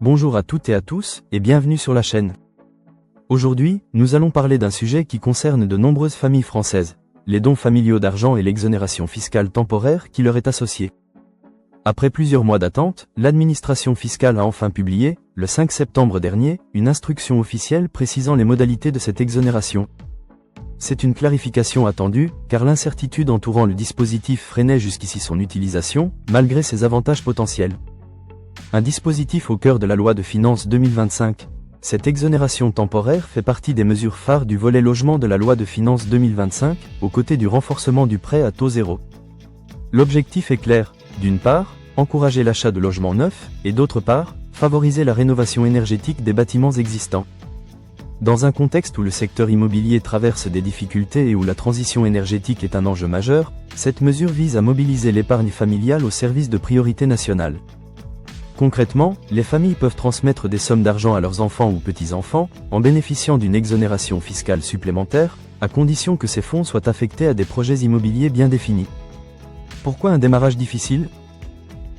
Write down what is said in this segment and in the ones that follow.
Bonjour à toutes et à tous, et bienvenue sur la chaîne. Aujourd'hui, nous allons parler d'un sujet qui concerne de nombreuses familles françaises, les dons familiaux d'argent et l'exonération fiscale temporaire qui leur est associée. Après plusieurs mois d'attente, l'administration fiscale a enfin publié, le 5 septembre dernier, une instruction officielle précisant les modalités de cette exonération. C'est une clarification attendue, car l'incertitude entourant le dispositif freinait jusqu'ici son utilisation, malgré ses avantages potentiels. Un dispositif au cœur de la loi de finances 2025. Cette exonération temporaire fait partie des mesures phares du volet logement de la loi de finances 2025, aux côtés du renforcement du prêt à taux zéro. L'objectif est clair, d'une part, encourager l'achat de logements neufs, et d'autre part, favoriser la rénovation énergétique des bâtiments existants. Dans un contexte où le secteur immobilier traverse des difficultés et où la transition énergétique est un enjeu majeur, cette mesure vise à mobiliser l'épargne familiale au service de priorités nationales. Concrètement, les familles peuvent transmettre des sommes d'argent à leurs enfants ou petits-enfants, en bénéficiant d'une exonération fiscale supplémentaire, à condition que ces fonds soient affectés à des projets immobiliers bien définis. Pourquoi un démarrage difficile ?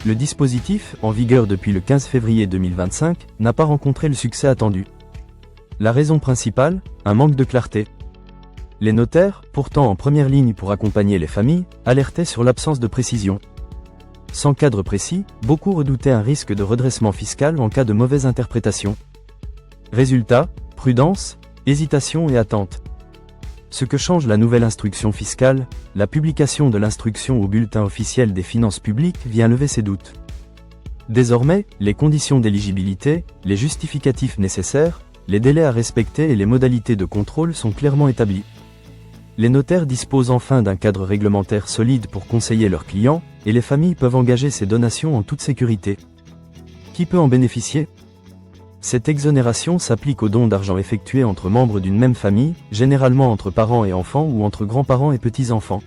Le dispositif, en vigueur depuis le 15 février 2025, n'a pas rencontré le succès attendu. La raison principale, un manque de clarté. Les notaires, pourtant en première ligne pour accompagner les familles, alertaient sur l'absence de précision. Sans cadre précis, beaucoup redoutaient un risque de redressement fiscal en cas de mauvaise interprétation. Résultat, prudence, hésitation et attente. Ce que change la nouvelle instruction fiscale, la publication de l'instruction au bulletin officiel des finances publiques vient lever ces doutes. Désormais, les conditions d'éligibilité, les justificatifs nécessaires, les délais à respecter et les modalités de contrôle sont clairement établis. Les notaires disposent enfin d'un cadre réglementaire solide pour conseiller leurs clients, et les familles peuvent engager ces donations en toute sécurité. Qui peut en bénéficier ? Cette exonération s'applique aux dons d'argent effectués entre membres d'une même famille, généralement entre parents et enfants ou entre grands-parents et petits-enfants.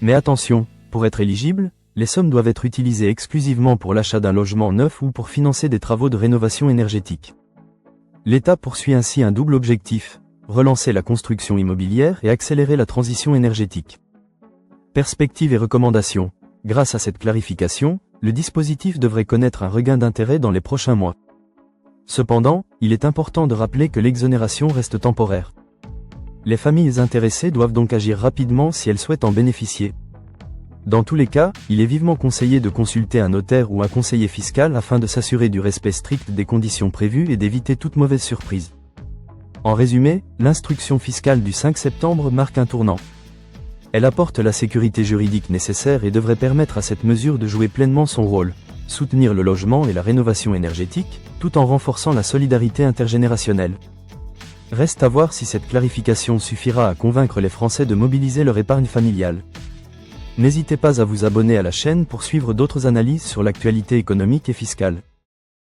Mais attention, pour être éligibles, les sommes doivent être utilisées exclusivement pour l'achat d'un logement neuf ou pour financer des travaux de rénovation énergétique. L'État poursuit ainsi un double objectif, relancer la construction immobilière et accélérer la transition énergétique. Perspectives et recommandations. Grâce à cette clarification, le dispositif devrait connaître un regain d'intérêt dans les prochains mois. Cependant, il est important de rappeler que l'exonération reste temporaire. Les familles intéressées doivent donc agir rapidement si elles souhaitent en bénéficier. Dans tous les cas, il est vivement conseillé de consulter un notaire ou un conseiller fiscal afin de s'assurer du respect strict des conditions prévues et d'éviter toute mauvaise surprise. En résumé, l'instruction fiscale du 5 septembre marque un tournant. Elle apporte la sécurité juridique nécessaire et devrait permettre à cette mesure de jouer pleinement son rôle, soutenir le logement et la rénovation énergétique, tout en renforçant la solidarité intergénérationnelle. Reste à voir si cette clarification suffira à convaincre les Français de mobiliser leur épargne familiale. N'hésitez pas à vous abonner à la chaîne pour suivre d'autres analyses sur l'actualité économique et fiscale.